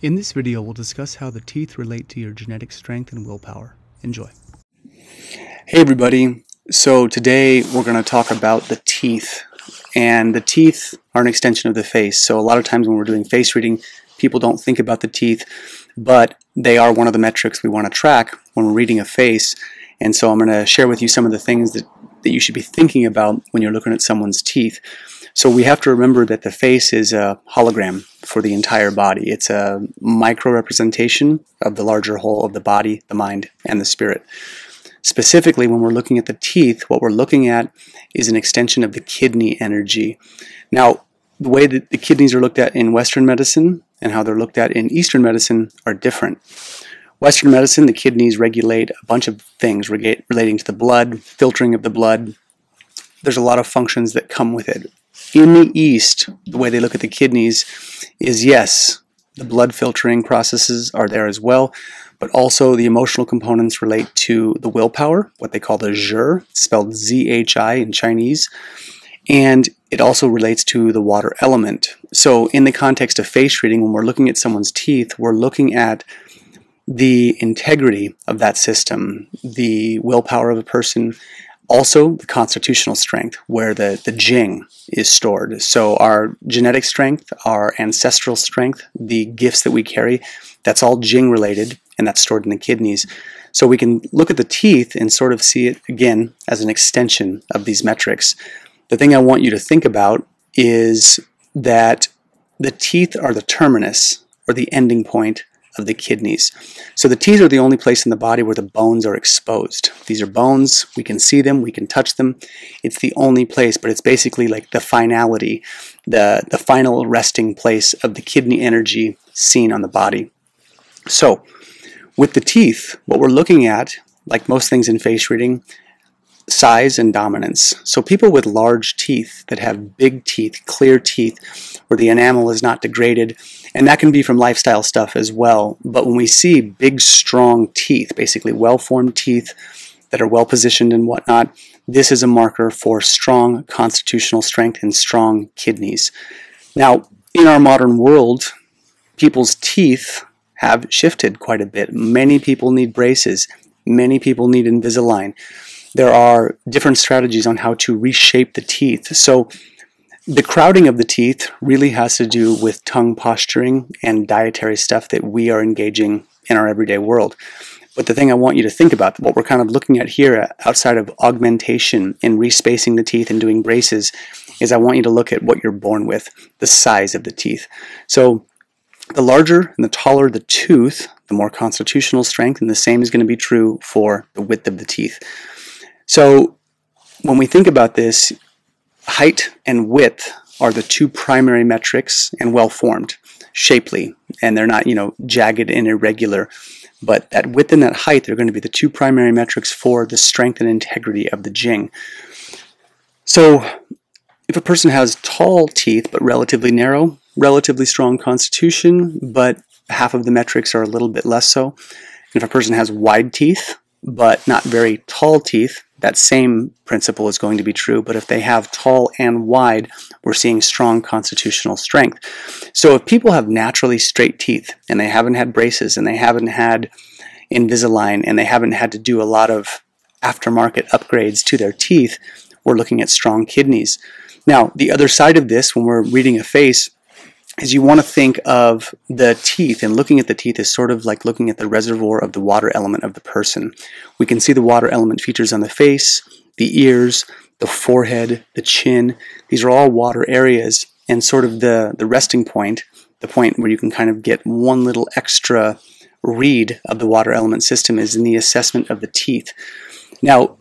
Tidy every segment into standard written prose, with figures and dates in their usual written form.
In this video, we'll discuss how the teeth relate to your genetic strength and willpower. Enjoy. Hey everybody, so today we're going to talk about the teeth. And the teeth are an extension of the face. So a lot of times when we're doing face reading, people don't think about the teeth, but they are one of the metrics we want to track when we're reading a face. And so I'm going to share with you some of the things that you should be thinking about when you're looking at someone's teeth. So we have to remember that the face is a hologram for the entire body. It's a micro representation of the larger whole of the body, the mind, and the spirit. Specifically, when we're looking at the teeth, what we're looking at is an extension of the kidney energy. Now, the way that the kidneys are looked at in Western medicine and how they're looked at in Eastern medicine are different. Western medicine, the kidneys regulate a bunch of things relating to the blood, filtering of the blood. There's a lot of functions that come with it. In the East, the way they look at the kidneys is, yes, the blood filtering processes are there as well, but also the emotional components relate to the willpower, what they call the zhi, spelled Z-H-I in Chinese, and it also relates to the water element. So in the context of face reading, when we're looking at someone's teeth, we're looking at the integrity of that system, the willpower of a person, also the constitutional strength, where the jing is stored. So our genetic strength, our ancestral strength, the gifts that we carry, that's all jing related, and that's stored in the kidneys. So we can look at the teeth and sort of see it again as an extension of these metrics. The thing I want you to think about is that the teeth are the terminus, or the ending point of the kidneys. So the teeth are the only place in the body where the bones are exposed. These are bones, we can see them, we can touch them. It's the only place, but it's basically like the finality, the final resting place of the kidney energy seen on the body. So with the teeth, what we're looking at, like most things in face reading, size and dominance. So people with large teeth that have big teeth, clear teeth, where the enamel is not degraded, and that can be from lifestyle stuff as well. But when we see big, strong teeth, basically well-formed teeth that are well-positioned and whatnot, this is a marker for strong constitutional strength and strong kidneys. Now, in our modern world, people's teeth have shifted quite a bit. Many people need braces. Many people need Invisalign. There are different strategies on how to reshape the teeth. So the crowding of the teeth really has to do with tongue posturing and dietary stuff that we are engaging in our everyday world. But the thing I want you to think about, what we're kind of looking at here outside of augmentation and respacing the teeth and doing braces, is I want you to look at what you're born with, the size of the teeth. So the larger and the taller the tooth, the more constitutional strength, and the same is going to be true for the width of the teeth. So when we think about this, height and width are the two primary metrics, and well-formed, shapely, and they're not, jagged and irregular. But that width and that height are going to be the two primary metrics for the strength and integrity of the jing. So if a person has tall teeth but relatively narrow, relatively strong constitution, but half of the metrics are a little bit less so. And if a person has wide teeth but not very tall teeth, that same principle is going to be true. But if they have tall and wide, we're seeing strong constitutional strength. So if people have naturally straight teeth and they haven't had braces and they haven't had Invisalign and they haven't had to do a lot of aftermarket upgrades to their teeth, we're looking at strong kidneys. Now, the other side of this, when we're reading a face, is you want to think of the teeth, and looking at the teeth is sort of like looking at the reservoir of the water element of the person. We can see the water element features on the face, the ears, the forehead, the chin. These are all water areas, and sort of the resting point, the point where you can kind of get one little extra read of the water element system, is in the assessment of the teeth. Now,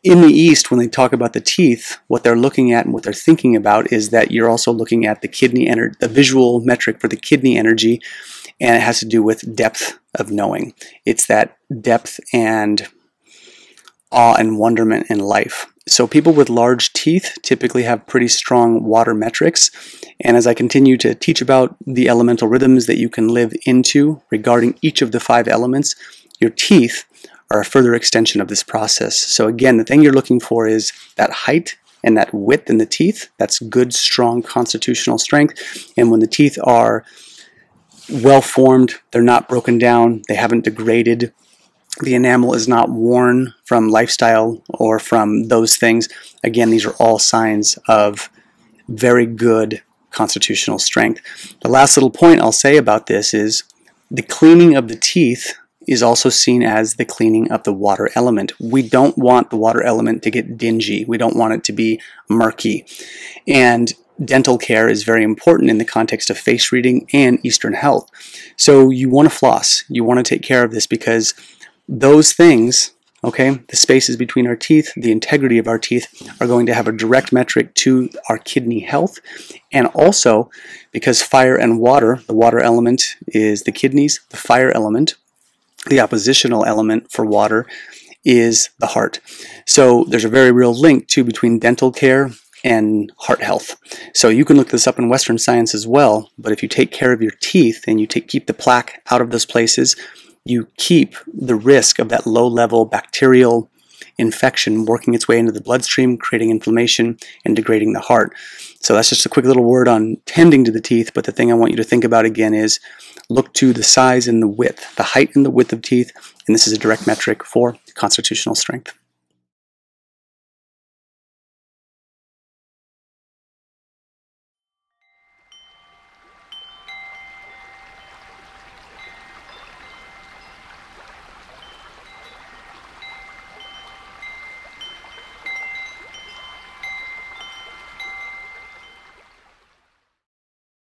in the East, when they talk about the teeth, what they're looking at and what they're thinking about is that you're also looking at the kidney energy, the visual metric for the kidney energy, and it has to do with depth of knowing. It's that depth and awe and wonderment in life. So people with large teeth typically have pretty strong water metrics, and as I continue to teach about the elemental rhythms that you can live into regarding each of the 5 elements, your teeth are a further extension of this process. So again, the thing you're looking for is that height and that width in the teeth. That's good, strong constitutional strength. And when the teeth are well formed, they're not broken down, they haven't degraded, the enamel is not worn from lifestyle or from those things. Again, these are all signs of very good constitutional strength. The last little point I'll say about this is the cleaning of the teeth is also seen as the cleaning of the water element. We don't want the water element to get dingy. We don't want it to be murky. And dental care is very important in the context of face reading and Eastern health. So you want to floss. You want to take care of this because those things, okay, the spaces between our teeth, the integrity of our teeth, are going to have a direct metric to our kidney health. And also, because fire and water, the water element is the kidneys, the fire element, the oppositional element for water, is the heart. So there's a very real link too between dental care and heart health. So you can look this up in Western science as well, but if you take care of your teeth and you keep the plaque out of those places, you keep the risk of that low-level bacterial infection working its way into the bloodstream, creating inflammation and degrading the heart. So that's just a quick little word on tending to the teeth, but the thing I want you to think about again is look to the size and the width, the height and the width of teeth, and this is a direct metric for constitutional strength.